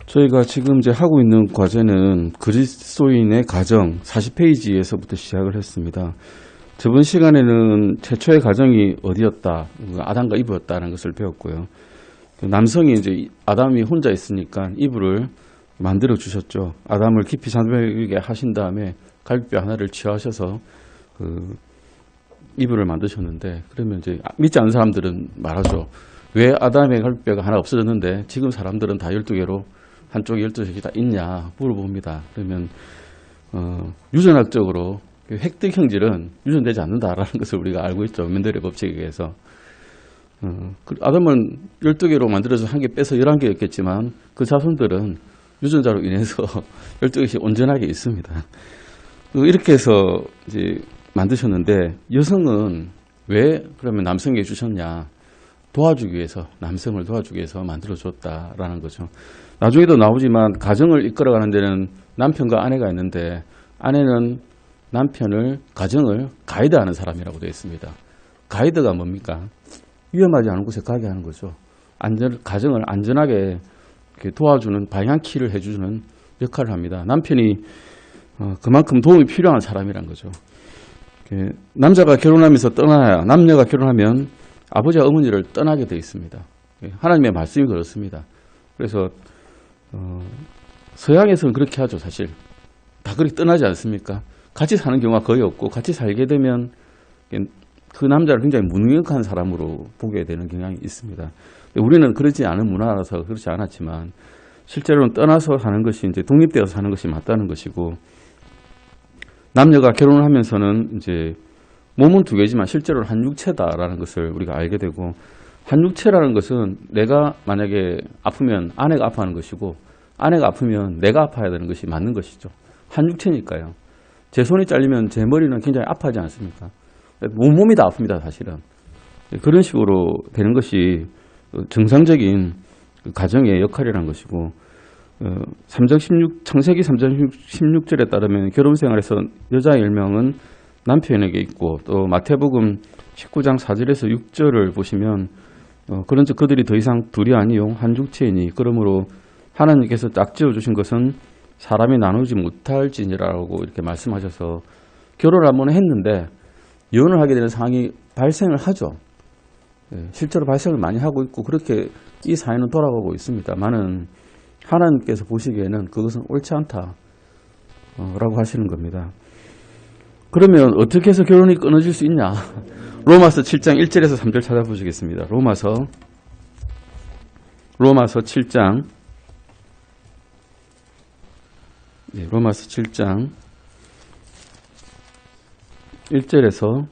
저희가 지금 이제 하고 있는 과제는 그리스도인의 가정 40페이지에서부터 시작을 했습니다. 저번 시간에는 최초의 가정이 어디였다, 아담과 이브였다는 것을 배웠고요. 남성이 이제 아담이 혼자 있으니까 이브를 만들어 주셨죠. 아담을 깊이 잠들게 하신 다음에 갈비뼈 하나를 취하셔서 이브를 만드셨는데, 그러면 이제 믿지 않는 사람들은 말하죠. 왜 아담의 갈비뼈가 하나 없어졌는데 지금 사람들은 다 12개로 한쪽에 12개씩 다 있냐 물어봅니다. 그러면 유전학적으로 획득 형질은 유전되지 않는다라는 것을 우리가 알고 있죠. 멘델의 법칙에 의해서. 아담은 12개로 만들어서 한 개 빼서 11개였겠지만 그 자손들은 유전자로 인해서 12개씩 온전하게 있습니다. 이렇게 해서 이제 만드셨는데, 여성은 왜 그러면 남성에게 주셨냐? 도와주기 위해서, 남성을 도와주기 위해서 만들어줬다라는 거죠. 나중에도 나오지만 가정을 이끌어가는 데는 남편과 아내가 있는데, 아내는 남편을, 가정을 가이드하는 사람이라고 되어 있습니다. 가이드가 뭡니까? 위험하지 않은 곳에 가게 하는 거죠. 가정을 안전하게 이렇게 도와주는 방향키를 해주는 역할을 합니다. 남편이 그만큼 도움이 필요한 사람이란 거죠. 남자가 결혼하면서 떠나야, 남녀가 결혼하면 아버지와 어머니를 떠나게 되어 있습니다. 하나님의 말씀이 그렇습니다. 그래서 서양에서는 그렇게 하죠. 사실 다 그렇게 떠나지 않습니까? 같이 사는 경우가 거의 없고, 같이 살게 되면 그 남자를 굉장히 무능력한 사람으로 보게 되는 경향이 있습니다. 우리는 그렇지 않은 문화라서 그렇지 않았지만, 실제로는 떠나서 사는 것이, 이제 독립되어서 사는 것이 맞다는 것이고, 남녀가 결혼을 하면서는 이제 몸은 두 개지만 실제로는 한 육체다라는 것을 우리가 알게 되고, 한 육체라는 것은 내가 만약에 아프면 아내가 아파하는 것이고, 아내가 아프면 내가 아파야 되는 것이 맞는 것이죠. 한 육체니까요. 제 손이 잘리면 제 머리는 굉장히 아파하지 않습니까? 몸이 다 아픕니다, 사실은. 그런 식으로 되는 것이 정상적인 가정의 역할이라는 것이고, 창세기 3장 16절에 따르면 결혼 생활에서 여자 10명은 남편에게 있고, 또 마태복음 19장 4절에서 6절을 보시면 그런즉 그들이 더 이상 둘이 아니요 한 육체이니 그러므로 하나님께서 짝지어 주신 것은 사람이 나누지 못할지니라고 이렇게 말씀하셔서, 결혼을 한번 했는데 이혼을 하게 되는 상황이 발생을 하죠. 실제로 발생을 많이 하고 있고, 그렇게 이 사회는 돌아가고 있습니다만은 하나님께서 보시기에는 그것은 옳지 않다라고 하시는 겁니다. 그러면 어떻게 해서 결혼이 끊어질 수 있냐? 로마서 7장 1절에서 3절 찾아보시겠습니다. 로마서 7장, 로마서 7장 1절에서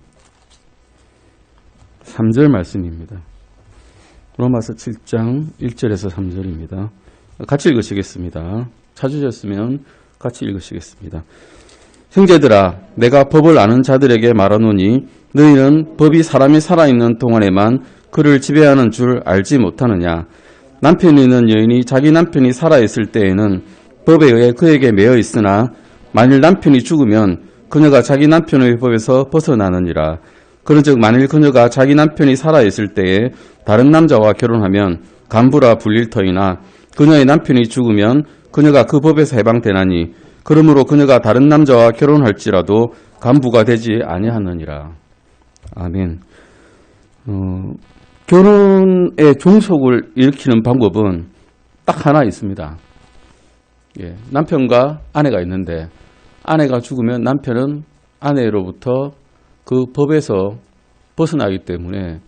3절 말씀입니다. 로마서 7장 1절에서 3절입니다. 같이 읽으시겠습니다. 찾으셨으면 같이 읽으시겠습니다. 형제들아, 내가 법을 아는 자들에게 말하노니 너희는 법이 사람이 살아있는 동안에만 그를 지배하는 줄 알지 못하느냐? 남편이 있는 여인이 자기 남편이 살아있을 때에는 법에 의해 그에게 매여 있으나 만일 남편이 죽으면 그녀가 자기 남편의 법에서 벗어나느니라. 그런즉 만일 그녀가 자기 남편이 살아있을 때에 다른 남자와 결혼하면 간부라 불릴 터이나 그녀의 남편이 죽으면 그녀가 그 법에서 해방되나니 그러므로 그녀가 다른 남자와 결혼할지라도 간부가 되지 아니하느니라. 아멘. 결혼의 종속을 일으키는 방법은 딱 하나 있습니다. 남편과 아내가 있는데, 아내가 죽으면 남편은 아내로부터 그 법에서 벗어나기 때문에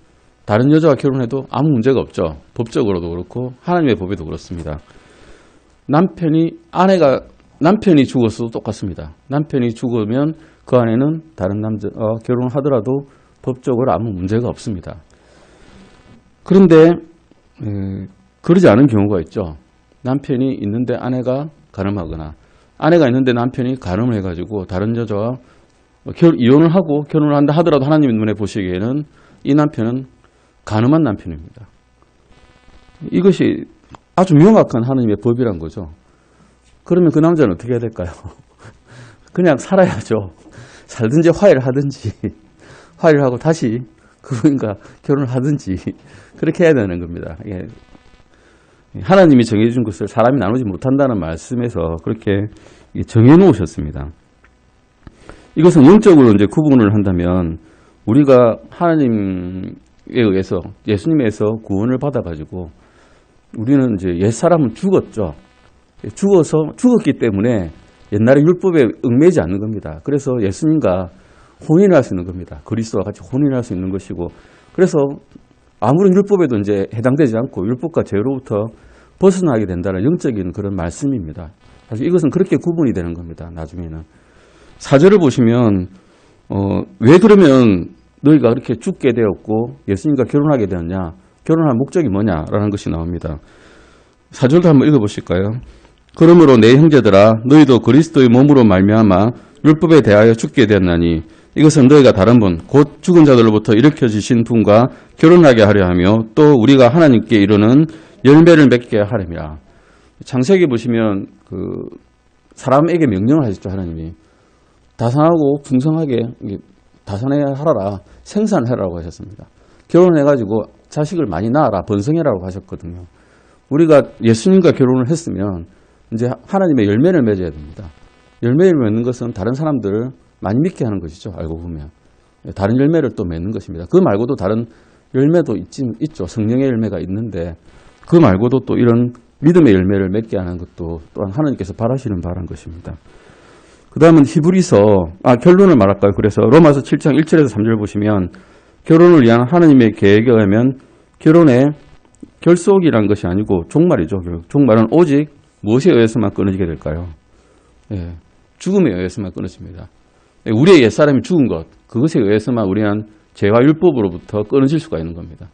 다른 여자와 결혼해도 아무 문제가 없죠. 법적으로도 그렇고 하나님의 법에도 그렇습니다. 남편이 죽었어도 똑같습니다. 남편이 죽으면 그 아내는 다른 남자와 결혼하더라도 법적으로 아무 문제가 없습니다. 그런데 그러지 않은 경우가 있죠. 남편이 있는데 아내가 간음하거나, 아내가 있는데 남편이 간음을 해가지고 다른 여자와 이혼을 하고 결혼을 한다 하더라도 하나님의 눈에 보시기에는 이 남편은 간음한 남편입니다. 이것이 아주 명확한 하나님의 법이란 거죠. 그러면 그 남자는 어떻게 해야 될까요? 그냥 살아야죠. 살든지 화해를 하든지, 화해를 하고 다시 그분과 결혼을 하든지 그렇게 해야 되는 겁니다. 하나님이 정해준 것을 사람이 나누지 못한다는 말씀에서 그렇게 정해 놓으셨습니다. 이것은 영적으로 이제 구분을 한다면 우리가 하나님에 의해서 예수님에서 구원을 받아가지고 우리는 이제 옛사람은 죽었죠. 죽었기 때문에 옛날의 율법에 얽매이지 않는 겁니다. 그래서 예수님과 혼인할 수 있는 겁니다. 그리스도와 같이 혼인할 수 있는 것이고, 그래서 아무런 율법에도 이제 해당되지 않고 율법과 죄로부터 벗어나게 된다는 영적인 그런 말씀입니다. 사실 이것은 그렇게 구분이 되는 겁니다. 나중에는 4절을 보시면 왜 그러면 너희가 그렇게 죽게 되었고 예수님과 결혼하게 되었냐, 결혼할 목적이 뭐냐라는 것이 나옵니다. 4절도 한번 읽어보실까요? 그러므로 내 형제들아 너희도 그리스도의 몸으로 말미암아 율법에 대하여 죽게 되었나니 이것은 너희가 다른 분 곧 죽은 자들로부터 일으켜지신 분과 결혼하게 하려 하며 또 우리가 하나님께 이르는 열매를 맺게 하려니라. 창세기 보시면 사람에게 명령을 하셨죠. 하나님이 다산하고 풍성하게 다산해야 하라, 생산하라고 하셨습니다. 결혼해가지고 자식을 많이 낳아라, 번성해라고 하셨거든요. 우리가 예수님과 결혼을 했으면 이제 하나님의 열매를 맺어야 됩니다. 열매를 맺는 것은 다른 사람들을 많이 믿게 하는 것이죠. 알고 보면 다른 열매를 또 맺는 것입니다. 그 말고도 다른 열매도 있죠. 성령의 열매가 있는데 그 말고도 또 이런 믿음의 열매를 맺게 하는 것도 또한 하나님께서 바라시는 바란 것입니다. 그 다음은 히브리서, 결론을 말할까요? 그래서 로마서 7장 1절에서 3절 보시면 결혼을 위한 하나님의 계획에 의하면 결혼의 결속이란 것이 아니고 종말이죠. 종말은 오직 무엇에 의해서만 끊어지게 될까요? 죽음에 의해서만 끊어집니다. 우리의 옛사람이 죽은 것, 그것에 의해서만 우리는 죄와 율법으로부터 끊어질 수가 있는 겁니다.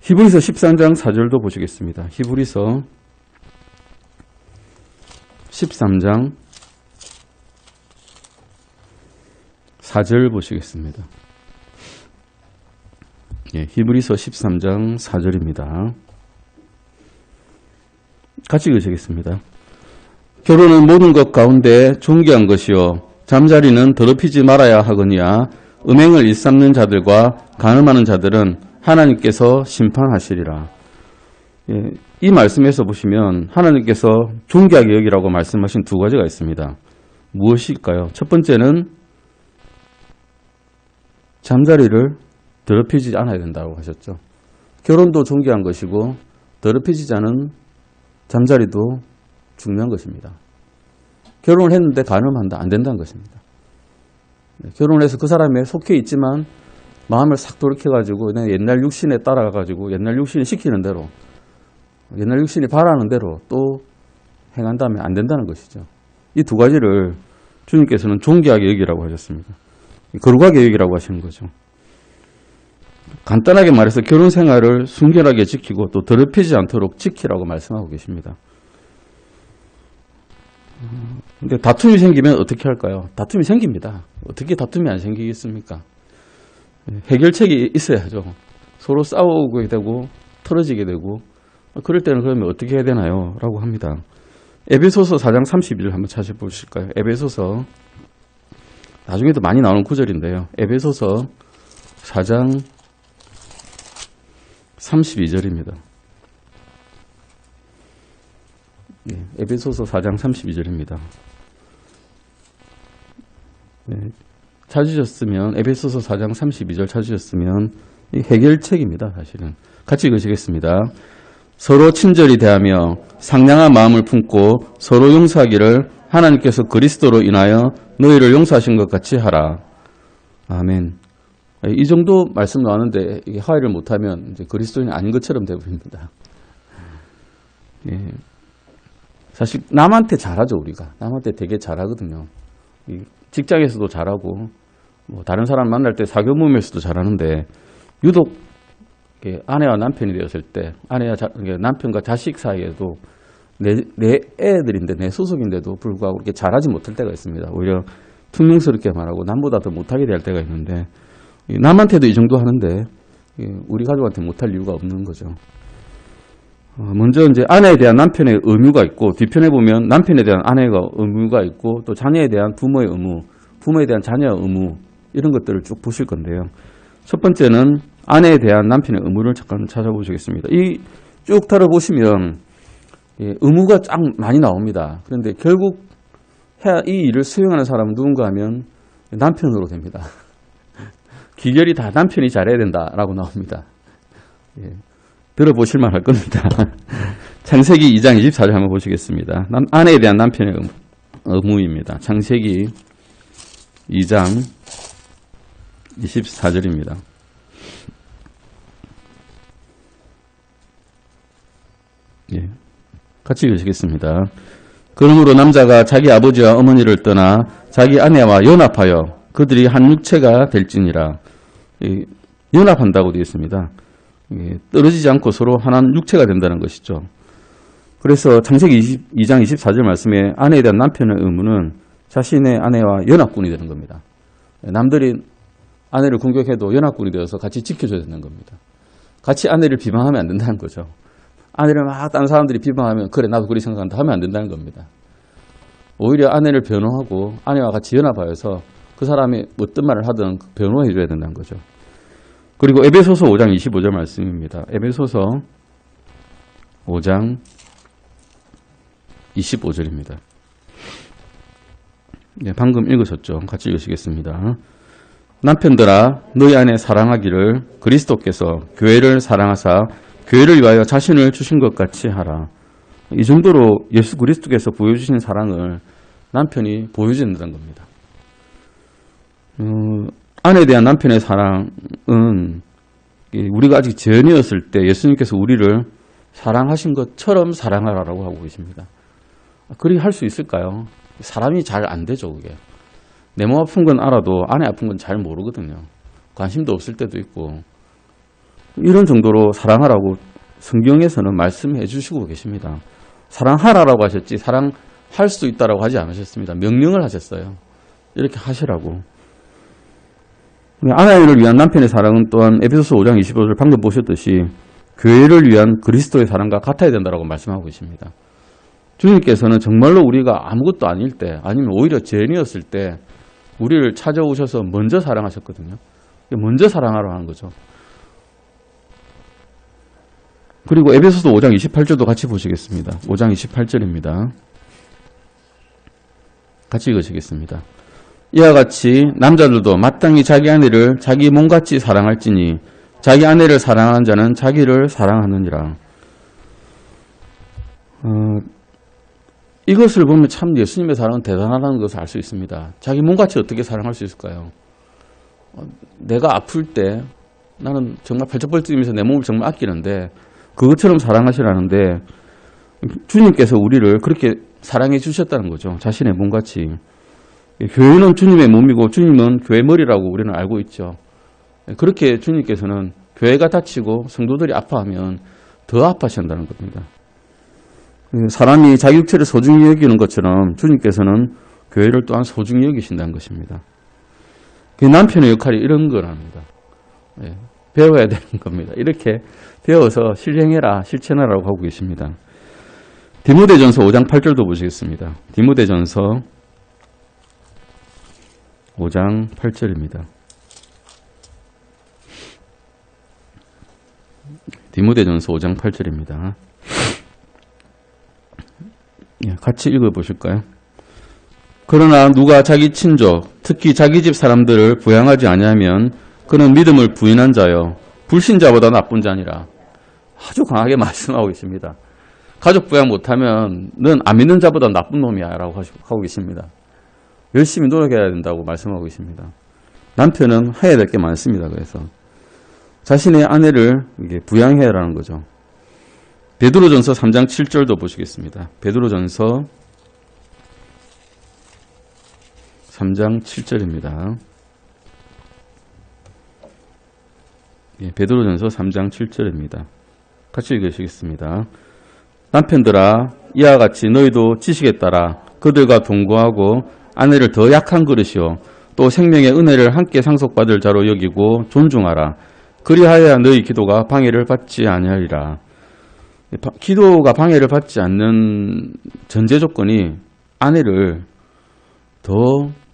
히브리서 13장 4절도 보시겠습니다. 히브리서 13장 4절 보시겠습니다. 히브리서 13장 4절입니다. 같이 읽으시겠습니다. 결혼은 모든 것 가운데 존귀한 것이요 잠자리는 더럽히지 말아야 하거니와 음행을 일삼는 자들과 간음하는 자들은 하나님께서 심판하시리라. 이 말씀에서 보시면 하나님께서 존귀하게 여기라고 말씀하신 두 가지가 있습니다. 무엇일까요? 첫 번째는 잠자리를 더럽히지 않아야 된다고 하셨죠. 결혼도 존귀한 것이고 더럽히지 않은 잠자리도 중요한 것입니다. 결혼을 했는데 간음한다, 안 된다는 것입니다. 결혼을 해서 그 사람에 속해 있지만 마음을 싹 돌이켜가지고 옛날 육신에 따라가가지고 옛날 육신이 시키는 대로, 옛날 육신이 바라는 대로 또 행한다면 안 된다는 것이죠. 이 두 가지를 주님께서는 존귀하게 여기라고 하셨습니다. 거룩하게 여기라고 하시는 거죠. 간단하게 말해서 결혼 생활을 순결하게 지키고 또 더럽히지 않도록 지키라고 말씀하고 계십니다. 근데 다툼이 생기면 어떻게 할까요? 다툼이 생깁니다. 어떻게 다툼이 안 생기겠습니까? 해결책이 있어야죠. 서로 싸우게 되고 틀어지게 되고 그럴 때는 그러면 어떻게 해야 되나요? 라고 합니다. 에베소서 4장 32절 한번 찾아보실까요? 에베소서, 나중에도 많이 나오는 구절인데요. 에베소서 4장 32절입니다. 에베소서 4장 32절입니다. 찾으셨으면, 에베소서 4장 32절 찾으셨으면 해결책입니다. 사실은. 같이 읽으시겠습니다. 서로 친절히 대하며 상냥한 마음을 품고 서로 용서하기를 하나님께서 그리스도로 인하여 너희를 용서하신 것 같이 하라. 아멘. 이 정도 말씀 나왔는데 이게 화해를 못하면 이제 그리스도인이 아닌 것처럼 되어버립니다. 사실 남한테 잘하죠. 우리가 남한테 되게 잘하거든요. 직장에서도 잘하고 뭐 다른 사람 만날 때 사교 모임에서도 잘하는데 유독 아내와 남편이 되었을 때 남편과 자식 사이에도 내 애들인데 내 소속인데도 불구하고 이렇게 잘하지 못할 때가 있습니다. 오히려 퉁명스럽게 말하고 남보다 더 못하게 될 때가 있는데 남한테도 이 정도 하는데 우리 가족한테 못할 이유가 없는 거죠. 먼저 이제 아내에 대한 남편의 의무가 있고 뒤편에 보면 남편에 대한 아내가 의무가 있고 또 자녀에 대한 부모의 의무, 부모에 대한 자녀의 의무 이런 것들을 쭉 보실 건데요. 첫 번째는 아내에 대한 남편의 의무를 잠깐 찾아보시겠습니다. 이 쭉 다뤄보시면 의무가 쫙 많이 나옵니다. 그런데 결국 이 일을 수행하는 사람은 누군가 하면 남편으로 됩니다. 귀결이 다 남편이 잘해야 된다라고 나옵니다. 들어보실만 할 겁니다. 창세기 2장 24절 한번 보시겠습니다. 아내에 대한 남편의 의무입니다. 창세기 2장 24절입니다. 같이 읽으시겠습니다. 그러므로 남자가 자기 아버지와 어머니를 떠나 자기 아내와 연합하여 그들이 한 육체가 될지니라. 연합한다고 되어 있습니다. 떨어지지 않고 서로 하나는 육체가 된다는 것이죠. 그래서 창세기 2장 24절 말씀에 아내에 대한 남편의 의무는 자신의 아내와 연합군이 되는 겁니다. 남들이 아내를 공격해도 연합군이 되어서 같이 지켜줘야 되는 겁니다. 같이 아내를 비방하면 안 된다는 거죠. 아내를 막 다른 사람들이 비방하면 그래 나도 그렇게 생각한다 하면 안 된다는 겁니다. 오히려 아내를 변호하고 아내와 같이 연합하여서 그 사람이 어떤 말을 하든 변호해 줘야 된다는 거죠. 그리고 에베소서 5장 25절 말씀입니다. 에베소서 5장 25절입니다. 방금 읽으셨죠? 같이 읽으시겠습니다. 남편들아 너희 안에 사랑하기를 그리스도께서 교회를 사랑하사 교회를 위하여 자신을 주신 것 같이 하라. 이 정도로 예수 그리스도께서 보여주신 사랑을 남편이 보여줘야 된다는 겁니다. 아내에 대한 남편의 사랑은 우리가 아직 전이었을 때 예수님께서 우리를 사랑하신 것처럼 사랑하라고 하고 계십니다. 그리 할 수 있을까요? 사람이 잘 안 되죠, 그게. 내 몸 아픈 건 알아도 아내 아픈 건 잘 모르거든요. 관심도 없을 때도 있고. 이런 정도로 사랑하라고 성경에서는 말씀해 주시고 계십니다. 사랑하라고 하셨지 사랑할 수 있다라고 하지 않으셨습니다. 명령을 하셨어요. 이렇게 하시라고. 아내를 위한 남편의 사랑은 또한 에베소서 5장 25절 방금 보셨듯이 교회를 위한 그리스도의 사랑과 같아야 된다고 말씀하고 계십니다. 주님께서는 정말로 우리가 아무것도 아닐 때 아니면 오히려 죄인이었을 때 우리를 찾아오셔서 먼저 사랑하셨거든요. 먼저 사랑하라고 하는 거죠. 그리고 에베소서 5장 28절도 같이 보시겠습니다. 5장 28절입니다. 같이 읽으시겠습니다. 이와 같이 남자들도 마땅히 자기 아내를 자기 몸같이 사랑할지니 자기 아내를 사랑하는 자는 자기를 사랑하느니라. 이것을 보면 참 예수님의 사랑은 대단하다는 것을 알 수 있습니다. 자기 몸같이 어떻게 사랑할 수 있을까요? 내가 아플 때 나는 정말 발쩍발쩍 뛰면서 내 몸을 정말 아끼는데 그것처럼 사랑하시라는데 주님께서 우리를 그렇게 사랑해 주셨다는 거죠. 자신의 몸같이. 교회는 주님의 몸이고 주님은 교회 머리라고 우리는 알고 있죠. 그렇게 주님께서는 교회가 다치고 성도들이 아파하면 더 아파하신다는 겁니다. 사람이 자기 육체를 소중히 여기는 것처럼 주님께서는 교회를 또한 소중히 여기신다는 것입니다. 남편의 역할이 이런 거랍니다. 배워야 되는 겁니다. 이렇게 배워서 실행해라, 실천하라고 하고 계십니다. 디모데전서 5장 8절도 보시겠습니다. 디모데전서 5장 8절입니다. 디모데전서 5장 8절입니다. 같이 읽어보실까요? 그러나 누가 자기 친족, 특히 자기 집 사람들을 부양하지 아니하면 그는 믿음을 부인한 자여 불신자보다 나쁜 자니라. 아주 강하게 말씀하고 계십니다. 가족 부양 못하면 넌 안 믿는 자보다 나쁜 놈이야 라고 하고 계십니다. 열심히 노력해야 된다고 말씀하고 계십니다. 남편은 해야 될 게 많습니다. 그래서 자신의 아내를 부양해라는 거죠. 베드로전서 3장 7절도 보시겠습니다. 베드로전서 3장 7절입니다. 베드로전서 3장 7절입니다. 같이 읽으시겠습니다. 남편들아 이와 같이 너희도 지식에 따라 그들과 동거하고 아내를 더 약한 그릇이요 또 생명의 은혜를 함께 상속받을 자로 여기고 존중하라. 그리하여야 너희 기도가 방해를 받지 아니하리라. 기도가 방해를 받지 않는 전제 조건이 아내를 더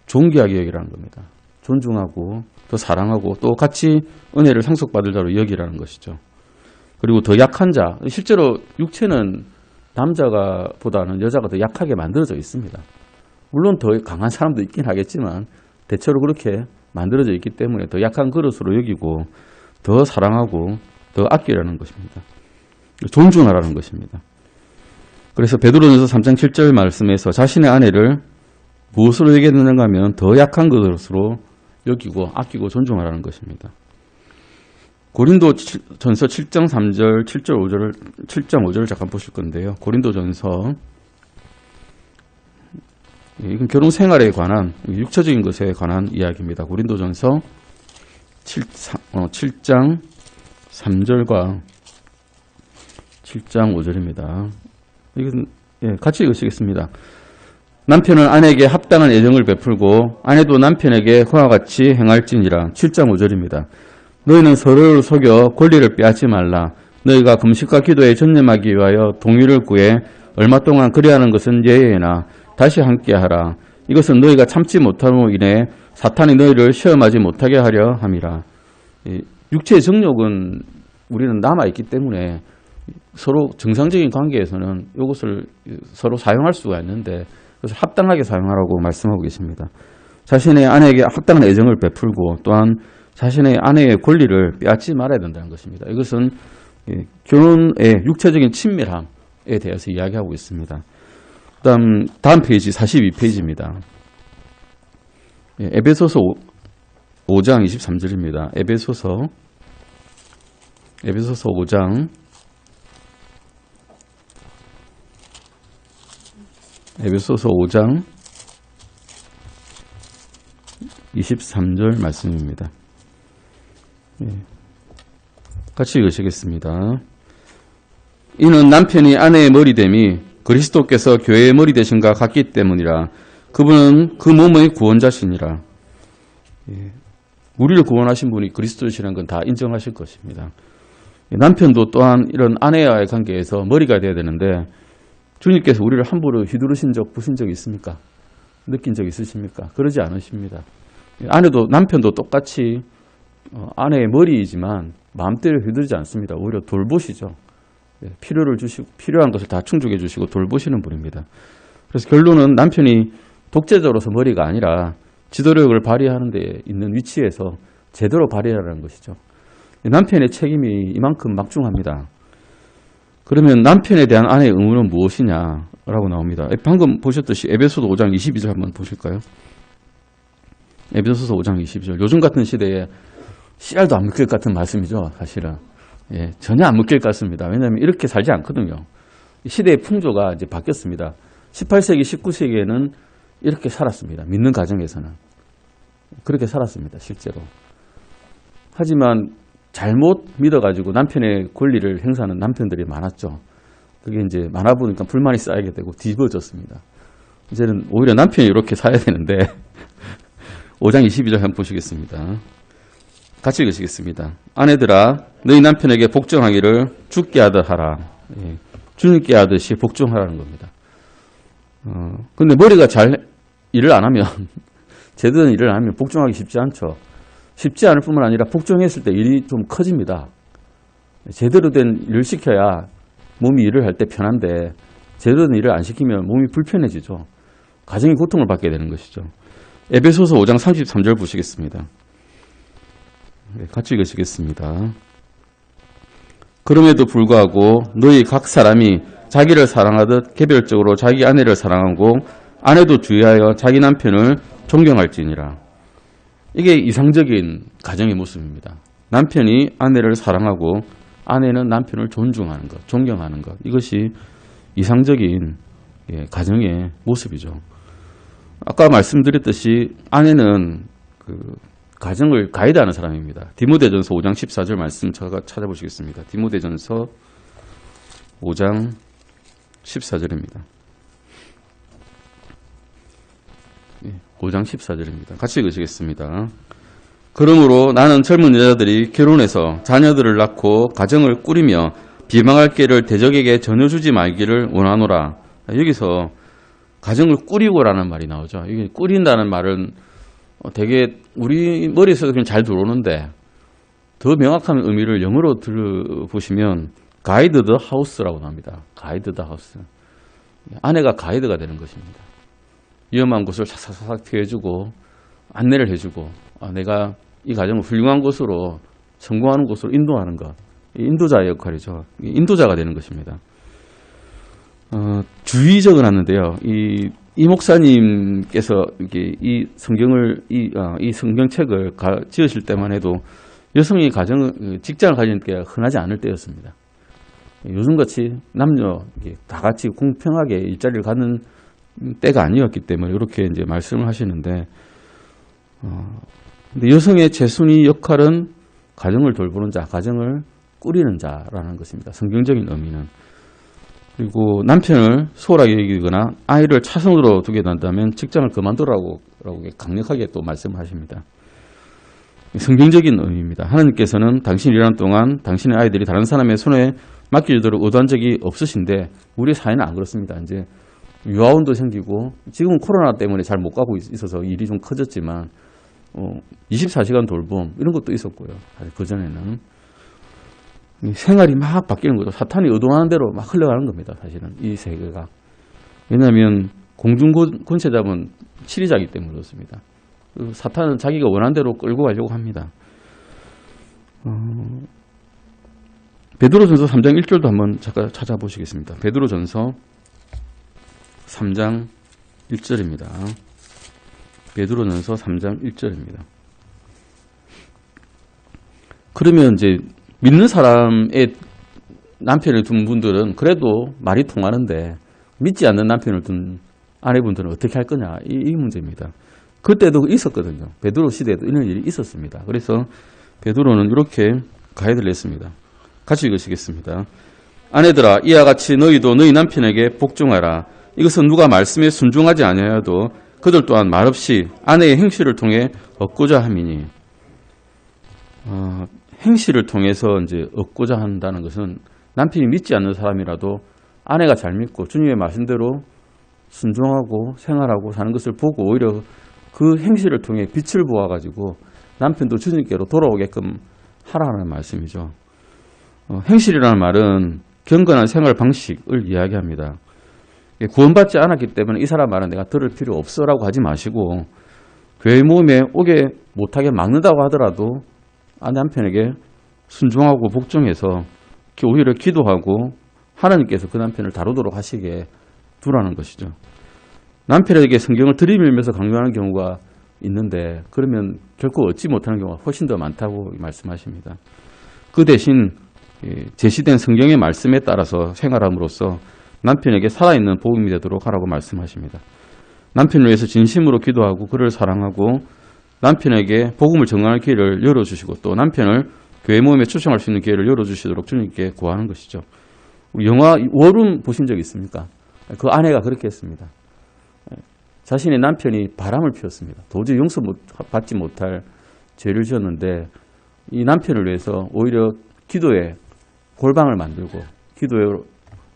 존귀하게 여기라는 겁니다. 존중하고 더 사랑하고 또 같이 은혜를 상속받을 자로 여기라는 것이죠. 그리고 더 약한 자, 실제로 육체는 남자가 보다는 여자가 더 약하게 만들어져 있습니다. 물론 더 강한 사람도 있긴 하겠지만 대체로 그렇게 만들어져 있기 때문에 더 약한 그릇으로 여기고 더 사랑하고 더 아끼라는 것입니다. 존중하라는 것입니다. 그래서 베드로전서 3장 7절 말씀에서 자신의 아내를 무엇으로 얘기했는가 하면 더 약한 그릇으로 여기고 아끼고 존중하라는 것입니다. 고린도전서 7장 3절, 7장 5절을 잠깐 보실 건데요. 고린도전서, 이건 결혼 생활에 관한, 육체적인 것에 관한 이야기입니다. 고린도전서 7장 3절과 7장 5절입니다. 이건 같이 읽으시겠습니다. 남편은 아내에게 합당한 애정을 베풀고 아내도 남편에게 그와 같이 행할지니라. 7장 5절입니다. 너희는 서로를 속여 권리를 빼앗지 말라. 너희가 금식과 기도에 전념하기 위하여 동의를 구해 얼마 동안 그리하는 것은 예외나 다시 함께하라. 이것은 너희가 참지 못함으로 인해 사탄이 너희를 시험하지 못하게 하려 함이라. 육체의 정욕은 우리는 남아있기 때문에 서로 정상적인 관계에서는 이것을 서로 사용할 수가 있는데 그래서 합당하게 사용하라고 말씀하고 계십니다. 자신의 아내에게 합당한 애정을 베풀고 또한 자신의 아내의 권리를 빼앗지 말아야 된다는 것입니다. 이것은 결혼의 육체적인 친밀함에 대해서 이야기하고 있습니다. 다음 페이지 42페이지입니다. 에베소서 5장 23절입니다. 에베소서 5장 23절 말씀입니다. 같이 읽으시겠습니다. 이는 남편이 아내의 머리됨이 그리스도께서 교회의 머리 되신과 같기 때문이라. 그분은 그 몸의 구원자시니라. 우리를 구원하신 분이 그리스도시라는 건 다 인정하실 것입니다. 남편도 또한 이런 아내와의 관계에서 머리가 돼야 되는데 주님께서 우리를 함부로 휘두르신 적, 부신 적 있습니까? 느낀 적 있으십니까? 그러지 않으십니다. 남편도 똑같이 아내의 머리이지만 마음대로 휘두르지 않습니다. 오히려 돌보시죠. 필요를 주시고 필요한 것을 다 충족해 주시고 돌보시는 분입니다. 그래서 결론은 남편이 독재자로서 머리가 아니라 지도력을 발휘하는 데 있는 위치에서 제대로 발휘하라는 것이죠. 남편의 책임이 이만큼 막중합니다. 그러면 남편에 대한 아내의 의무는 무엇이냐라고 나옵니다. 방금 보셨듯이 에베소서 5장 22절 한번 보실까요? 에베소서 5장 22절. 요즘 같은 시대에 씨알도 안 묶일 것 같은 말씀이죠. 사실은. 전혀 안 묶일 것 같습니다. 왜냐하면 이렇게 살지 않거든요. 시대의 풍조가 이제 바뀌었습니다. 18세기, 19세기에는 이렇게 살았습니다. 믿는 가정에서는. 그렇게 살았습니다. 실제로. 하지만 잘못 믿어가지고 남편의 권리를 행사하는 남편들이 많았죠. 그게 이제 많아 보니까 불만이 쌓이게 되고 뒤집어졌습니다. 이제는 오히려 남편이 이렇게 살아야 되는데 5장 22절 한번 보시겠습니다. 같이 읽으시겠습니다. 아내들아 너희 남편에게 복종하기를 주께 하듯 하라. 주님께 하듯이 복종하라는 겁니다. 근데 머리가 잘 일을 안 하면 제대로 된 일을 안 하면 복종하기 쉽지 않죠. 쉽지 않을 뿐만 아니라 복종했을 때 일이 좀 커집니다. 제대로 된 일을 시켜야 몸이 일을 할 때 편한데 제대로 된 일을 안 시키면 몸이 불편해지죠. 가정이 고통을 받게 되는 것이죠. 에베소서 5장 33절 보시겠습니다. 같이 읽으시겠습니다. 그럼에도 불구하고 너희 각 사람이 자기를 사랑하듯 개별적으로 자기 아내를 사랑하고 아내도 주의하여 자기 남편을 존경할지니라. 이게 이상적인 가정의 모습입니다. 남편이 아내를 사랑하고 아내는 남편을 존중하는 것, 존경하는 것. 이것이 이상적인 가정의 모습이죠. 아까 말씀드렸듯이 아내는 가정을 가이드하는 사람입니다. 디모데전서 5장 14절 말씀 찾아보시겠습니다. 디모데전서 5장 14절입니다. 5장 14절입니다. 같이 읽으시겠습니다. 그러므로 나는 젊은 여자들이 결혼해서 자녀들을 낳고 가정을 꾸리며 비방할 기회를 대적에게 전혀 주지 말기를 원하노라. 여기서 가정을 꾸리고라는 말이 나오죠. 이게 꾸린다는 말은 되게 우리 머릿속에 그냥 잘 들어오는데 더 명확한 의미를 영어로 들어보시면 가이드 더 하우스라고 합니다. 가이드 더 하우스. 아내가 가이드가 되는 것입니다. 위험한 곳을 사사삭 피해주고 안내를 해주고 내가 이 가정을 훌륭한 곳으로 성공하는 곳으로 인도하는 것. 인도자의 역할이죠. 인도자가 되는 것입니다. 주의적은 하는데요. 이 목사님께서 이 성경을 이 성경책을 지으실 때만 해도 여성이 직장을 가지는 게 흔하지 않을 때였습니다. 요즘같이 남녀 다 같이 공평하게 일자리를 갖는 때가 아니었기 때문에 이렇게 이제 말씀을 하시는데, 근데 여성의 최순위 역할은 가정을 돌보는 자, 가정을 꾸리는 자라는 것입니다. 성경적인 의미는. 그리고 남편을 소홀하게 여기거나 아이를 차선으로 두게 된다면 직장을 그만두라고 강력하게 또 말씀을 하십니다. 성경적인 의미입니다. 하나님께서는 당신이 일하는 동안 당신의 아이들이 다른 사람의 손에 맡겨주도록 의도한 적이 없으신데 우리 사회는 안 그렇습니다. 이제 유아원도 생기고 지금은 코로나 때문에 잘 못 가고 있어서 일이 좀 커졌지만 24시간 돌봄 이런 것도 있었고요. 그전에는 생활이 막 바뀌는 거죠. 사탄이 의도하는 대로 막 흘러가는 겁니다. 사실은 이 세계가. 왜냐하면 공중권세자는 치리자이기 때문에 그렇습니다. 사탄은 자기가 원하는 대로 끌고 가려고 합니다. 베드로전서 3장 1절도 한번 잠깐 찾아보시겠습니다. 베드로전서 3장 1절입니다. 베드로전서 3장 1절입니다. 그러면 이제 믿는 사람의 남편을 둔 분들은 그래도 말이 통하는데 믿지 않는 남편을 둔 아내분들은 어떻게 할 거냐 이 문제입니다. 그때도 있었거든요. 베드로 시대에도 이런 일이 있었습니다. 그래서 베드로는 이렇게 가이드를 했습니다. 같이 읽으시겠습니다. 아내들아 이와 같이 너희도 너희 남편에게 복종하라. 이것은 누가 말씀에 순종하지 아니하여도 그들 또한 말없이 아내의 행실을 통해 얻고자 함이니. 행실을 통해서 이제 얻고자 한다는 것은 남편이 믿지 않는 사람이라도 아내가 잘 믿고 주님의 말씀대로 순종하고 생활하고 사는 것을 보고 오히려 그 행실을 통해 빛을 보아가지고 남편도 주님께로 돌아오게끔 하라는 말씀이죠. 행실이라는 말은 경건한 생활 방식을 이야기합니다. 구원받지 않았기 때문에 이 사람 말은 내가 들을 필요 없어라고 하지 마시고 교회 모임에 오게 못하게 막는다고 하더라도 남편에게 순종하고 복종해서 오히려 기도하고 하나님께서 그 남편을 다루도록 하시게 두라는 것이죠. 남편에게 성경을 들이밀면서 강요하는 경우가 있는데 그러면 결코 얻지 못하는 경우가 훨씬 더 많다고 말씀하십니다. 그 대신 제시된 성경의 말씀에 따라서 생활함으로써 남편에게 살아있는 복음이 되도록 하라고 말씀하십니다. 남편을 위해서 진심으로 기도하고 그를 사랑하고 남편에게 복음을 전하는 기회를 열어주시고 또 남편을 교회 모임에 초청할 수 있는 기회를 열어주시도록 주님께 구하는 것이죠. 우리 영화 워룸 보신 적 있습니까? 그 아내가 그렇게 했습니다. 자신의 남편이 바람을 피웠습니다. 도저히 용서받지 못할 죄를 지었는데 이 남편을 위해서 오히려 기도에 골방을 만들고 기도에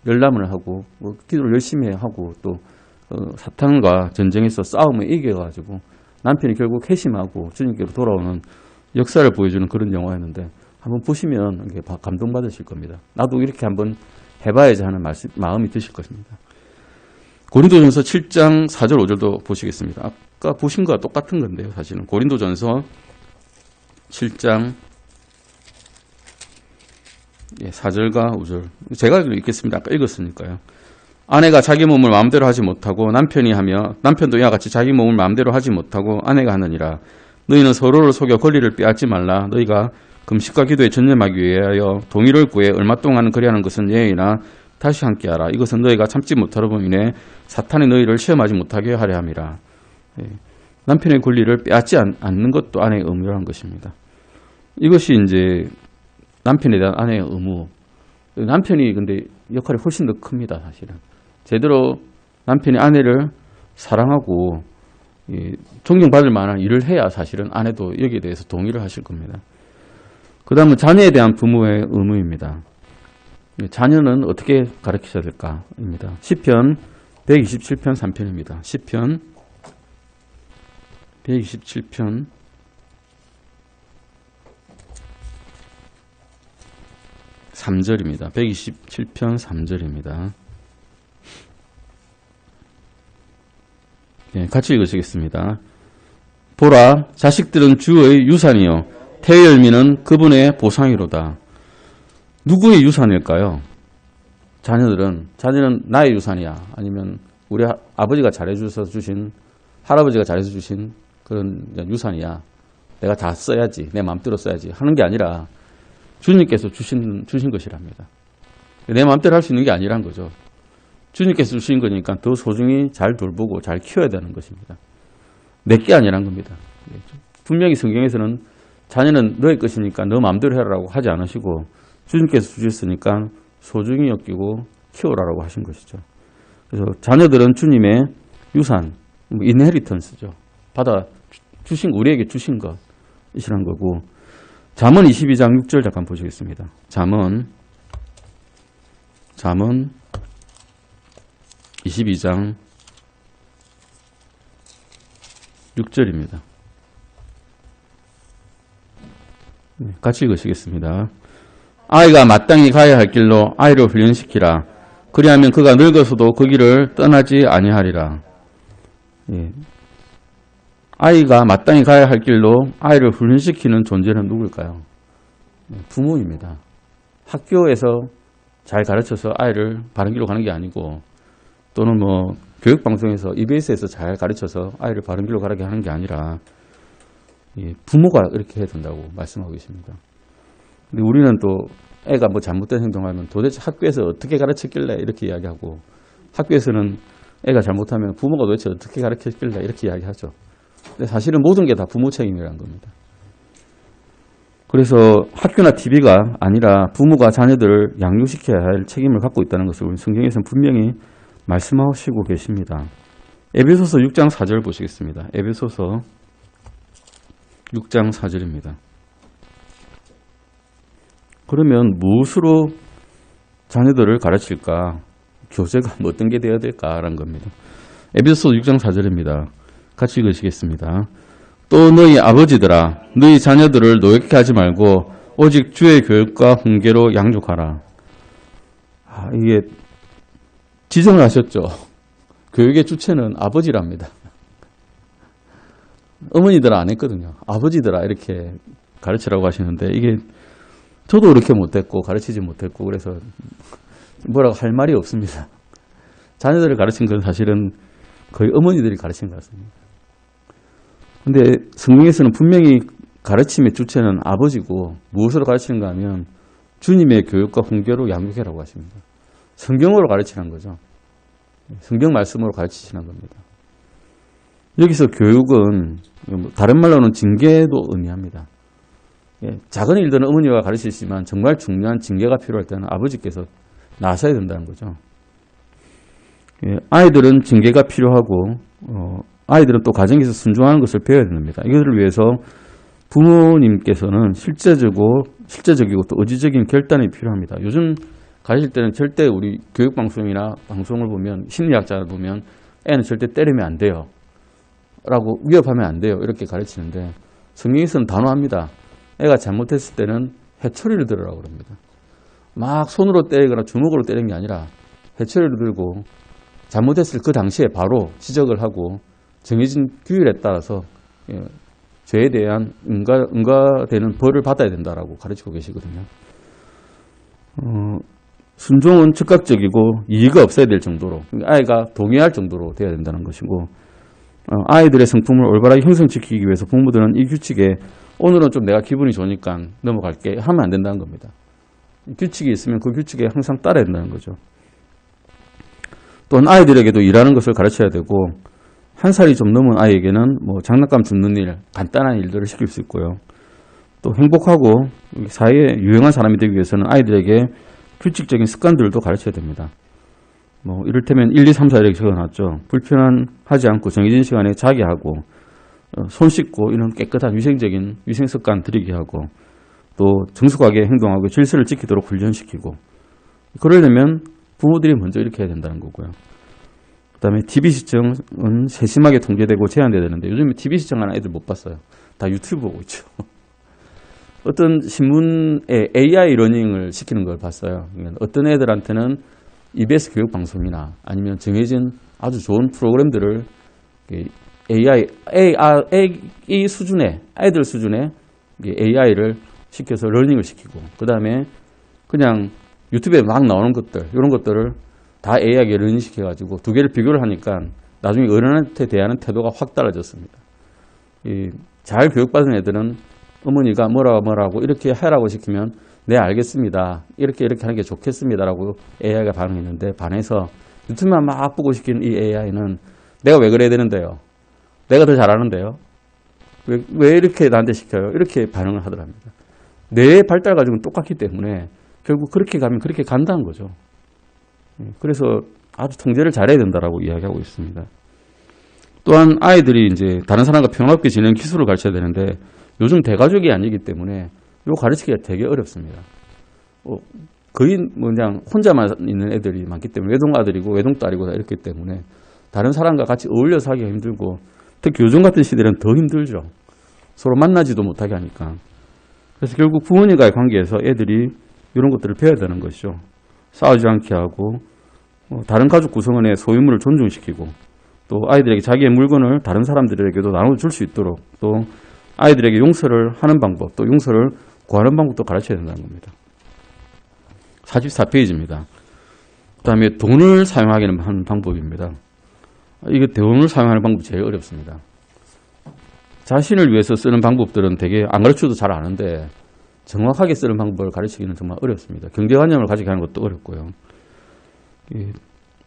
열람을 하고 기도를 열심히 하고 또 사탄과 전쟁에서 싸움을 이겨가지고 남편이 결국 회심하고 주님께로 돌아오는 역사를 보여주는 그런 영화였는데 한번 보시면 감동받으실 겁니다. 나도 이렇게 한번 해봐야지 하는 마음이 드실 것입니다. 고린도전서 7장 4절 5절도 보시겠습니다. 아까 보신 거와 똑같은 건데요. 사실은 고린도전서 7장 4절과 5절 제가 읽겠습니다. 아까 읽었으니까요. 아내가 자기 몸을 마음대로 하지 못하고 남편도 이와 같이 자기 몸을 마음대로 하지 못하고 아내가 하느니라. 너희는 서로를 속여 권리를 빼앗지 말라. 너희가 금식과 기도에 전념하기 위하여 동의를 구해 얼마 동안 그리하는 것은 예의나 다시 함께하라. 이것은 너희가 참지 못하로 인해 사탄이 너희를 시험하지 못하게 하려 함이라. 남편의 권리를 빼앗지 않는 것도 아내의 의무라는 것입니다. 이것이 이제 남편에 대한 아내의 의무. 남편이 근데 역할이 훨씬 더 큽니다. 사실은 제대로 남편이 아내를 사랑하고 존경받을 만한 일을 해야 사실은 아내도 여기에 대해서 동의를 하실 겁니다. 그 다음은 자녀에 대한 부모의 의무입니다. 자녀는 어떻게 가르치셔야 될까입니다. 시편 127편 3편입니다. 시편 3절입니다. 127편 3절입니다. 네, 같이 읽으시겠습니다. 보라, 자식들은 주의 유산이요 태열미는 그분의 보상이로다. 누구의 유산일까요? 자녀는 나의 유산이야. 아니면 우리 아버지가 잘해줘서 주신, 할아버지가 잘해서 주신 그런 유산이야. 내가 다 써야지. 내 마음대로 써야지. 하는 게 아니라 주님께서 주신 것이랍니다. 내 마음대로 할 수 있는 게 아니란 거죠. 주님께서 주신 거니까 더 소중히 잘 돌보고 잘 키워야 되는 것입니다. 내 게 아니란 겁니다. 분명히 성경에서는 자녀는 너의 것이니까 너 마음대로 해라라고 하지 않으시고 주님께서 주셨으니까 소중히 여기고 키워라라고 하신 것이죠. 그래서 자녀들은 주님의 유산, 인헤리턴스죠. 받아 주신, 우리에게 주신 것이란 거고. 잠언 22장 6절 잠깐 보시겠습니다. 잠언 22장 6절입니다. 같이 읽으시겠습니다. 아이가 마땅히 가야 할 길로 아이를 훈련시키라. 그리하면 그가 늙어서도 그 길을 떠나지 아니하리라. 예. 아이가 마땅히 가야 할 길로 아이를 훈련시키는 존재는 누굴까요? 부모입니다. 학교에서 잘 가르쳐서 아이를 바른 길로 가는 게 아니고, 또는 뭐 교육방송에서 EBS에서 잘 가르쳐서 아이를 바른 길로 가게 하는 게 아니라 부모가 이렇게 해야 된다고 말씀하고 계십니다. 근데 우리는 또 애가 뭐 잘못된 행동하면 도대체 학교에서 어떻게 가르쳤길래 이렇게 이야기하고, 학교에서는 애가 잘못하면 부모가 도대체 어떻게 가르쳤길래 이렇게 이야기하죠. 근데 사실은 모든 게 다 부모 책임이라는 겁니다. 그래서 학교나 TV가 아니라 부모가 자녀들을 양육시켜야 할 책임을 갖고 있다는 것을 우리 성경에서는 분명히 말씀하시고 계십니다. 에베소서 6장 4절 보시겠습니다. 에베소서 6장 4절입니다. 그러면 무엇으로 자녀들을 가르칠까? 교재가 어떤 게 되어야 될까라는 겁니다. 에베소서 6장 4절입니다. 같이 읽으시겠습니다. 또 너희 아버지들아, 너희 자녀들을 노엽게 하지 말고 오직 주의 교육과 훈계로 양육하라. 이게 지정을 하셨죠. 교육의 주체는 아버지랍니다. 어머니들아 안 했거든요. 아버지들아 이렇게 가르치라고 하시는데, 이게 저도 그렇게 못했고 가르치지 못했고 그래서 뭐라고 할 말이 없습니다. 자녀들을 가르친 건 사실은 거의 어머니들이 가르친 것 같습니다. 근데 성경에서는 분명히 가르침의 주체는 아버지고, 무엇으로 가르치는가 하면 주님의 교육과 훈계로 양육해라고 하십니다. 성경으로 가르치는 거죠. 성경 말씀으로 가르치시는 겁니다. 여기서 교육은 다른 말로는 징계도 의미합니다. 작은 일들은 어머니가 가르치시지만 정말 중요한 징계가 필요할 때는 아버지께서 나서야 된다는 거죠. 아이들은 징계가 필요하고 아이들은 또 가정에서 순종하는 것을 배워야 됩니다. 이것을 위해서 부모님께서는 실제적이고 또 의지적인 결단이 필요합니다. 요즘 가르칠 때는 절대 우리 교육방송이나 방송을 보면, 심리학자를 보면 애는 절대 때리면 안 돼요 라고, 위협하면 안 돼요 이렇게 가르치는데, 성경에서는 단호합니다. 애가 잘못했을 때는 회초리를 들으라고 그럽니다. 막 손으로 때리거나 주먹으로 때리는 게 아니라 회초리를 들고 잘못했을 그 당시에 바로 지적을 하고 정해진 규율에 따라서 죄에 대한 응가되는 벌을 받아야 된다라고 가르치고 계시거든요. 순종은 즉각적이고 이의가 없어야 될 정도로, 아이가 동의할 정도로 돼야 된다는 것이고, 아이들의 성품을 올바르게 형성시키기 위해서 부모들은 이 규칙에 오늘은 좀 내가 기분이 좋으니까 넘어갈게 하면 안 된다는 겁니다. 규칙이 있으면 그 규칙에 항상 따라야 된다는 거죠. 또한 아이들에게도 일하는 것을 가르쳐야 되고, 1살이 좀 넘은 아이에게는 뭐 장난감 줍는 일, 간단한 일들을 시킬 수 있고요. 또 행복하고 사회에 유용한 사람이 되기 위해서는 아이들에게 규칙적인 습관들도 가르쳐야 됩니다. 뭐 이를테면 1, 2, 3, 4 이렇게 적어놨죠. 불편하지 않고 정해진 시간에 자게 하고, 손 씻고 이런 깨끗한 위생적인 위생 습관 들이게 하고, 또 정숙하게 행동하고 질서를 지키도록 훈련시키고, 그러려면 부모들이 먼저 이렇게 해야 된다는 거고요. 그 다음에 TV 시청은 세심하게 통제되고 제한돼야 되는데, 요즘에 TV 시청하는 애들 못 봤어요. 다 유튜브 보고 있죠. 어떤 신문에 AI 러닝을 시키는 걸 봤어요. 어떤 애들한테는 EBS 교육 방송이나 아니면 정해진 아주 좋은 프로그램들을 AI 수준의, 아이들 수준의 AI를 시켜서 러닝을 시키고, 그 다음에 그냥 유튜브에 막 나오는 것들, 이런 것들을 다 AI에게 러닝 시켜가지고 두 개를 비교를 하니까 나중에 어른한테 대하는 태도가 확 달라졌습니다. 잘 교육받은 애들은 어머니가 뭐라고 이렇게 하라고 시키면 네 알겠습니다. 이렇게 하는 게 좋겠습니다라고 AI가 반응했는데, 반해서 유튜브만 막 보고 시키는 이 AI는 내가 왜 그래야 되는데요? 내가 더 잘하는데요? 왜 이렇게 나한테 시켜요? 이렇게 반응을 하더랍니다. 뇌의 발달 과정은 똑같기 때문에 결국 그렇게 가면 그렇게 간다는 거죠. 그래서 아주 통제를 잘해야 된다라고 이야기하고 있습니다. 또한 아이들이 이제 다른 사람과 평화롭게 지내는 기술을 가르쳐야 되는데, 요즘 대가족이 아니기 때문에 이거 가르치기가 되게 어렵습니다. 거의 그냥 혼자만 있는 애들이 많기 때문에, 외동아들이고 외동딸이고 다 이렇기 때문에 다른 사람과 같이 어울려서 하기가 힘들고, 특히 요즘 같은 시대는 더 힘들죠. 서로 만나지도 못하게 하니까. 그래서 결국 부모님과의 관계에서 애들이 이런 것들을 배워야 되는 것이죠. 싸우지 않게 하고, 다른 가족 구성원의 소유물을 존중시키고, 또 아이들에게 자기의 물건을 다른 사람들에게도 나눠줄 수 있도록, 또 아이들에게 용서를 하는 방법, 또 용서를 구하는 방법도 가르쳐야 된다는 겁니다. 44페이지입니다. 그 다음에 돈을 사용하게 하는 방법입니다. 이게 돈을 사용하는 방법이 제일 어렵습니다. 자신을 위해서 쓰는 방법들은 되게 안 가르쳐도 잘 아는데, 정확하게 쓰는 방법을 가르치기는 정말 어렵습니다. 경제관념을 가지게 하는 것도 어렵고요.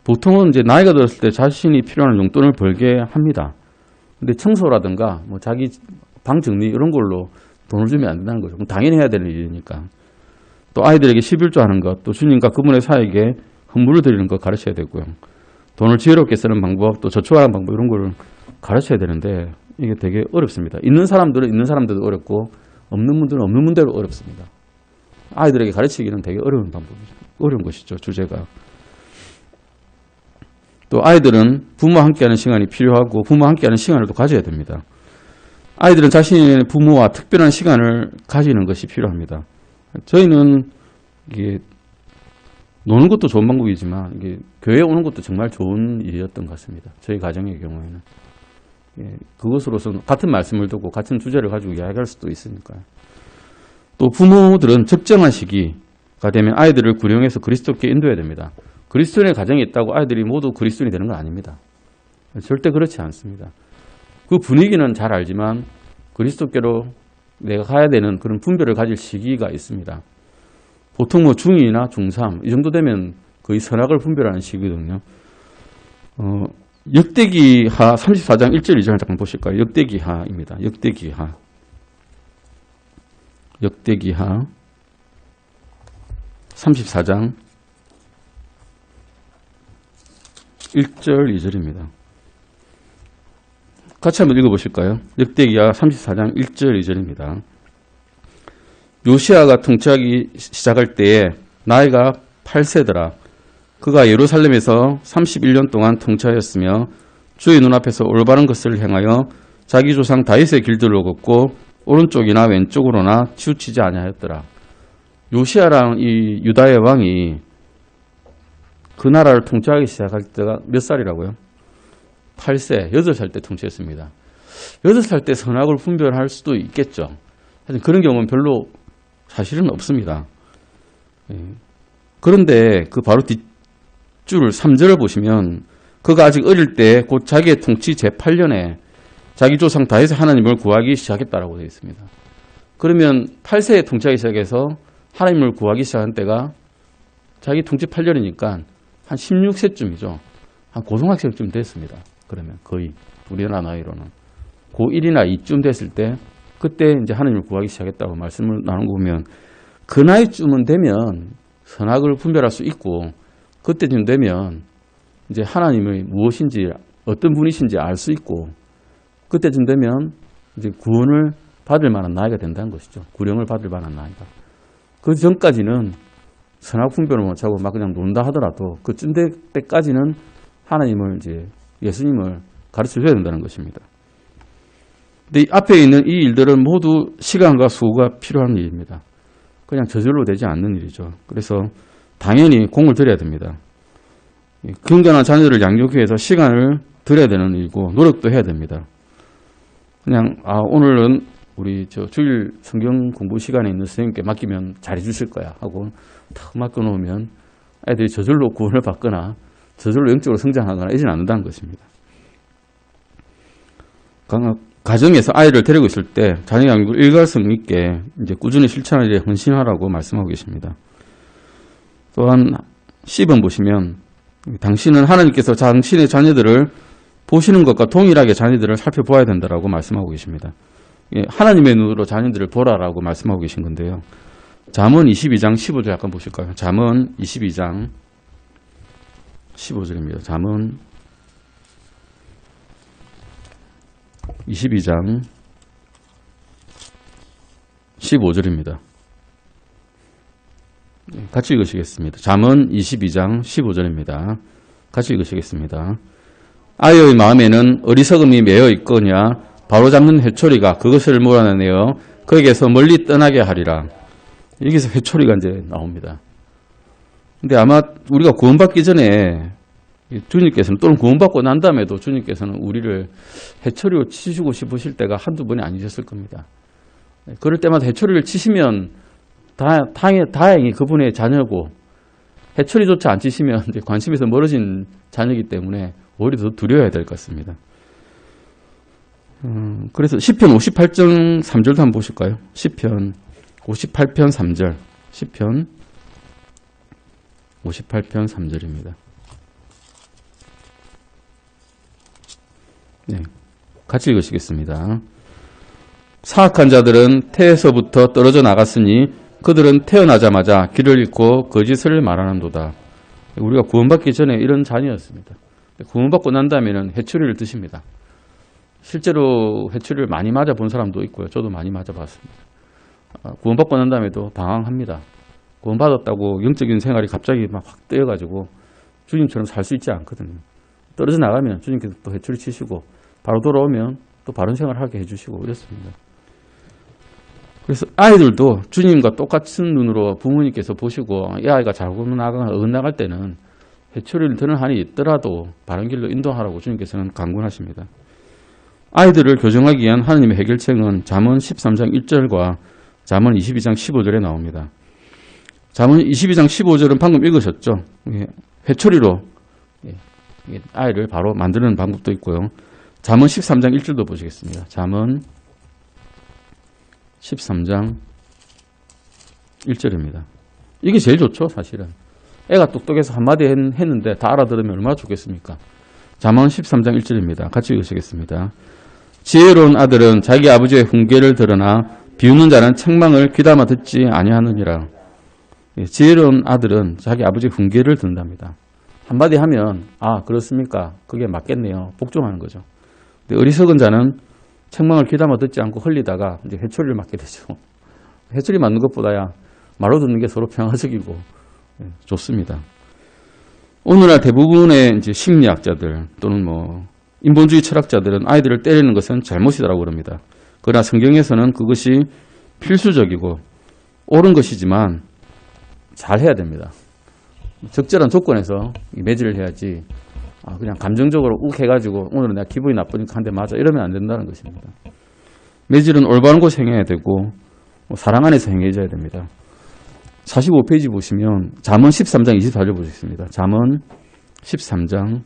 보통은 이제 나이가 들었을 때 자신이 필요한 용돈을 벌게 합니다. 근데 청소라든가 뭐 자기 방 정리 이런 걸로 돈을 주면 안 된다는 거죠. 당연히 해야 되는 일이니까. 또 아이들에게 11조 하는 것, 또 주님과 그분의 사이에 헌물을 드리는 것 가르쳐야 되고요. 돈을 지혜롭게 쓰는 방법, 또 저축하는 방법 이런 거를 가르쳐야 되는데, 이게 되게 어렵습니다. 있는 사람들은 있는 사람들도 어렵고, 없는 분들은 없는 분대로 어렵습니다. 아이들에게 가르치기는 되게 어려운 방법이죠. 어려운 것이죠, 주제가. 또 아이들은 부모와 함께하는 시간이 필요하고, 부모와 함께하는 시간을 또 가져야 됩니다. 아이들은 자신의 부모와 특별한 시간을 가지는 것이 필요합니다. 저희는 이게 노는 것도 좋은 방법이지만, 이게 교회에 오는 것도 정말 좋은 일이었던 것 같습니다. 저희 가정의 경우에는. 그것으로서 같은 말씀을 두고 같은 주제를 가지고 이야기할 수도 있으니까요. 또 부모들은 적정한 시기가 되면 아이들을 구령해서 그리스도께 인도해야 됩니다. 그리스도인의 가정이 있다고 아이들이 모두 그리스도인이 되는 건 아닙니다. 절대 그렇지 않습니다. 그 분위기는 잘 알지만 그리스도께로 내가 가야 되는 그런 분별을 가질 시기가 있습니다. 보통 뭐 중2나 중3 이 정도 되면 거의 선악을 분별하는 시기거든요. 역대기하 34장 1절 2절 잠깐 보실까요? 역대기하입니다. 역대기하 34장 1절 2절입니다. 같이 한번 읽어보실까요? 역대기하 34장 1절 2절입니다. 요시아가 통치하기 시작할 때에 나이가 8세더라. 그가 예루살렘에서 31년 동안 통치하였으며 주의 눈앞에서 올바른 것을 행하여 자기 조상 다윗의 길들로 걷고 오른쪽이나 왼쪽으로나 치우치지 아니하였더라. 요시아랑 이 유다의 왕이 그 나라를 통치하기 시작할 때가 몇 살이라고요? 8세, 8살 때 통치했습니다. 8살 때 선악을 분별할 수도 있겠죠. 하여튼 그런 경우는 별로 사실은 없습니다. 그런데 그 바로 뒷줄 3절을 보시면 그가 아직 어릴 때 곧 자기의 통치 제8년에 자기 조상 다윗의 하나님을 구하기 시작했다라고 되어 있습니다. 그러면 8세에 통치하기 시작해서 하나님을 구하기 시작한 때가 자기 통치 8년이니까 한 16세쯤이죠. 한 고등학생쯤 됐습니다. 그러면 거의 우리나라 나이로는 고1이나 2쯤 됐을 때 그때 이제 하나님을 구하기 시작했다고 말씀을 나눈 거 보면 그 나이쯤은 되면 선악을 분별할 수 있고 그때쯤 되면 이제 하나님의 무엇인지 어떤 분이신지 알 수 있고 그때쯤 되면 이제 구원을 받을 만한 나이가 된다는 것이죠. 구령을 받을 만한 나이가. 그 전까지는 선악 분별을 못하고 막 그냥 논다 하더라도 그쯤 때까지는 하나님을 이제 예수님을 가르쳐 줘야 된다는 것입니다. 근데 이 앞에 있는 이 일들은 모두 시간과 수고가 필요한 일입니다. 그냥 저절로 되지 않는 일이죠. 그래서 당연히 공을 들여야 됩니다. 건강한 자녀들을 양육하기 위해서 시간을 들여야 되는 일이고 노력도 해야 됩니다. 그냥 오늘은 우리 주일 성경 공부 시간에 있는 선생님께 맡기면 잘해주실 거야 하고 탁 맡겨놓으면 애들이 저절로 구원을 받거나 저절로 영적으로 성장하거나 이러지는 않는다는 것입니다. 가정에서 아이를 데리고 있을 때 자녀 양육을 일관성 있게 이제 꾸준히 실천하는 일에 헌신하라고 말씀하고 계십니다. 또한 10번 보시면 당신은 하나님께서 당신의 자녀들을 보시는 것과 동일하게 자녀들을 살펴보아야 된다라고 말씀하고 계십니다. 하나님의 눈으로 자녀들을 보라라고 말씀하고 계신 건데요. 잠언 22장 15절 약간 보실까요? 잠언 22장 15절입니다. 잠언 22장 15절입니다. 같이 읽으시겠습니다. 잠언 22장 15절입니다. 같이 읽으시겠습니다. 아이의 마음에는 어리석음이 매여 있거냐 바로잡는 회초리가 그것을 몰아내어 거기에서 멀리 떠나게 하리라. 여기서 회초리가 이제 나옵니다. 근데 아마 우리가 구원받기 전에 주님께서는 또는 구원받고 난 다음에도 주님께서는 우리를 회초리로 치시고 싶으실 때가 한두 번이 아니셨을 겁니다. 그럴 때마다 회초리를 치시면 다행히 그분의 자녀고 회초리조차 안 치시면 이제 관심에서 멀어진 자녀이기 때문에 오히려 더 두려워야 될 것 같습니다. 그래서 시편 58장 3절도 한번 보실까요? 시편 58편 3절. 시편 58편 3절입니다. 네, 같이 읽으시겠습니다. 사악한 자들은 태에서부터 떨어져 나갔으니 그들은 태어나자마자 길을 잃고 거짓을 말하는도다. 우리가 구원받기 전에 이런 자녀였습니다. 구원받고 난 다음에는 회초리를 드십니다. 실제로 회초리를 많이 맞아본 사람도 있고요. 저도 많이 맞아봤습니다. 구원받고 난 다음에도 방황합니다. 구원받았다고 영적인 생활이 갑자기 막 확 뜨여가지고 주님처럼 살 수 있지 않거든요. 떨어져 나가면 주님께서 또 회초리 치시고 바로 돌아오면 또 바른 생활을 하게 해주시고 이렇습니다. 그래서 아이들도 주님과 똑같은 눈으로 부모님께서 보시고 이 아이가 잘못 나가거나 어긋나갈 때는 회초리를 드는 한이 있더라도 바른 길로 인도하라고 주님께서는 강권하십니다. 아이들을 교정하기 위한 하나님의 해결책은 잠언 13장 1절과 잠언 22장 15절에 나옵니다. 잠언 22장 15절은 방금 읽으셨죠? 회초리로 아이를 바로 만드는 방법도 있고요. 잠언 13장 1절도 보시겠습니다. 잠언 13장 1절입니다. 이게 제일 좋죠, 사실은. 애가 똑똑해서 한마디 했는데 다 알아들으면 얼마나 좋겠습니까? 잠언 13장 1절입니다. 같이 읽으시겠습니다. 지혜로운 아들은 자기 아버지의 훈계를 들으나 비웃는 자는 책망을 귀담아 듣지 아니하느니라. 지혜로운 아들은 자기 아버지의 훈계를 듣는답니다. 한마디 하면 그렇습니까? 그게 맞겠네요. 복종하는 거죠. 근데 어리석은 자는 책망을 귀담아 듣지 않고 흘리다가 이제 회초리를 맞게 되죠. 회초리 맞는 것보다야 말로 듣는 게 서로 평화적이고 좋습니다. 오늘날 대부분의 이제 심리학자들 또는 인본주의 철학자들은 아이들을 때리는 것은 잘못이라고 그럽니다. 그러나 성경에서는 그것이 필수적이고 옳은 것이지만 잘 해야 됩니다. 적절한 조건에서 매질을 해야지 그냥 감정적으로 욱 해가지고 오늘은 내가 기분이 나쁘니까 한 대 맞아 이러면 안 된다는 것입니다. 매질은 올바른 곳에 행해야 되고 사랑 안에서 행해져야 됩니다. 45페이지 보시면 잠언 13장 24절 보시겠습니다. 잠언 13장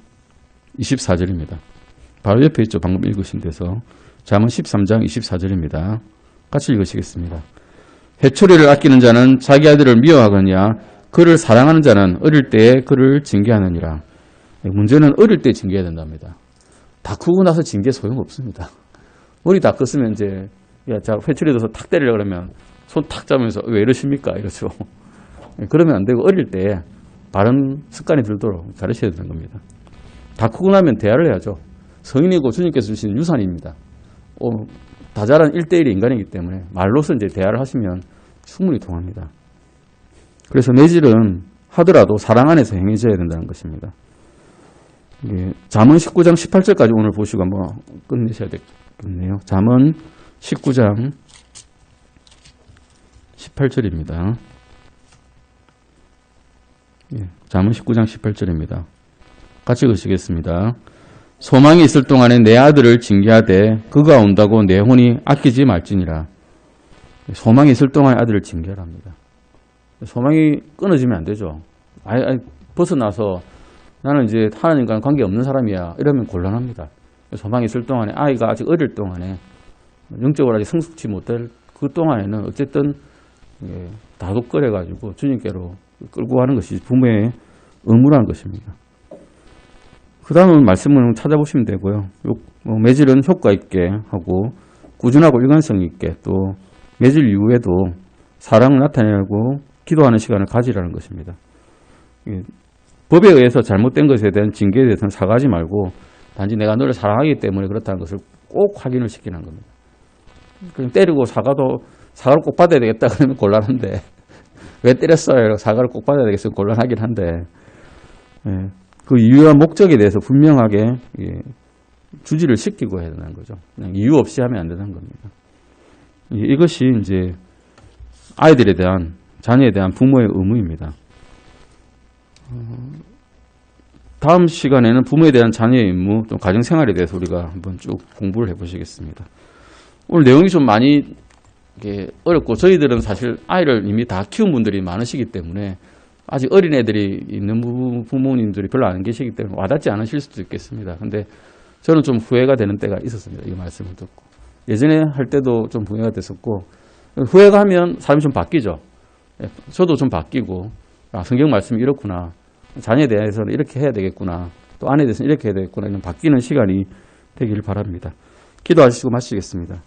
24절입니다. 바로 옆에 있죠. 방금 읽으신 데서 잠언 13장 24절입니다. 같이 읽으시겠습니다. 회초리를 아끼는 자는 자기 아들을 미워하거냐 그를 사랑하는 자는 어릴 때에 그를 징계하느니라. 문제는 어릴 때 징계해야 된답니다. 다 크고 나서 징계 소용없습니다. 머리 다 컸으면 이제 자 회초리 들어서 탁 때리려고 그러면 손 탁 잡으면서 왜 이러십니까? 이러죠. 그러면 안 되고 어릴 때 바른 습관이 들도록 가르쳐야 되는 겁니다. 다 크고 나면 대화를 해야죠. 성인이고 주님께서 주신 유산입니다. 다 자란 1대1의 인간이기 때문에 말로서 이제 대화를 하시면 충분히 통합니다. 그래서 매질은 하더라도 사랑 안에서 행해져야 된다는 것입니다. 잠언 19장 18절까지 오늘 보시고 한번 끝내셔야 될 있네요. 잠언 19장 18절입니다. 잠언 19장 18절입니다. 같이 읽으시겠습니다. 소망이 있을 동안에 내 아들을 징계하되 그가 온다고 내 혼이 아끼지 말지니라. 소망이 있을 동안에 아들을 징계하랍니다. 소망이 끊어지면 안 되죠. 벗어나서 나는 이제 하나님과는 관계없는 사람이야 이러면 곤란합니다. 소망이 있을 동안에 아이가 아직 어릴 동안에 영적으로 아직 성숙치 못할 그 동안에는 어쨌든 다독거려가지고 주님께로 끌고 가는 것이 부모의 의무라는 것입니다. 그 다음 말씀은 찾아보시면 되고요. 매질은 효과 있게 하고 꾸준하고 일관성 있게 또 매질 이후에도 사랑을 나타내고 기도하는 시간을 가지라는 것입니다. 법에 의해서 잘못된 것에 대한 징계에 대해서는 사과하지 말고 단지 내가 너를 사랑하기 때문에 그렇다는 것을 꼭 확인을 시키는 겁니다. 그냥 때리고 사과를 꼭 받아야 되겠다 그러면 곤란한데 왜 때렸어요? 사과를 꼭 받아야 되겠어요? 곤란하긴 한데 그 이유와 목적에 대해서 분명하게 주지를 시키고 해야 되는 거죠. 그냥 이유 없이 하면 안 되는 겁니다. 이것이 이제 아이들에 대한 자녀에 대한 부모의 의무입니다. 다음 시간에는 부모에 대한 자녀의 의무, 또 가정생활에 대해서 우리가 한번 쭉 공부를 해보시겠습니다. 오늘 내용이 좀 많이 어렵고 저희들은 사실 아이를 이미 다 키운 분들이 많으시기 때문에 아직 어린 애들이 있는 부모님들이 별로 안 계시기 때문에 와닿지 않으실 수도 있겠습니다. 근데 저는 좀 후회가 되는 때가 있었습니다. 이 말씀을 듣고. 예전에 할 때도 좀 후회가 됐었고 후회가 하면 사람이 좀 바뀌죠. 저도 좀 바뀌고 성경 말씀이 이렇구나. 자녀에 대해서는 이렇게 해야 되겠구나. 또 아내에 대해서는 이렇게 해야 되겠구나. 이런 바뀌는 시간이 되기를 바랍니다. 기도하시고 마치겠습니다.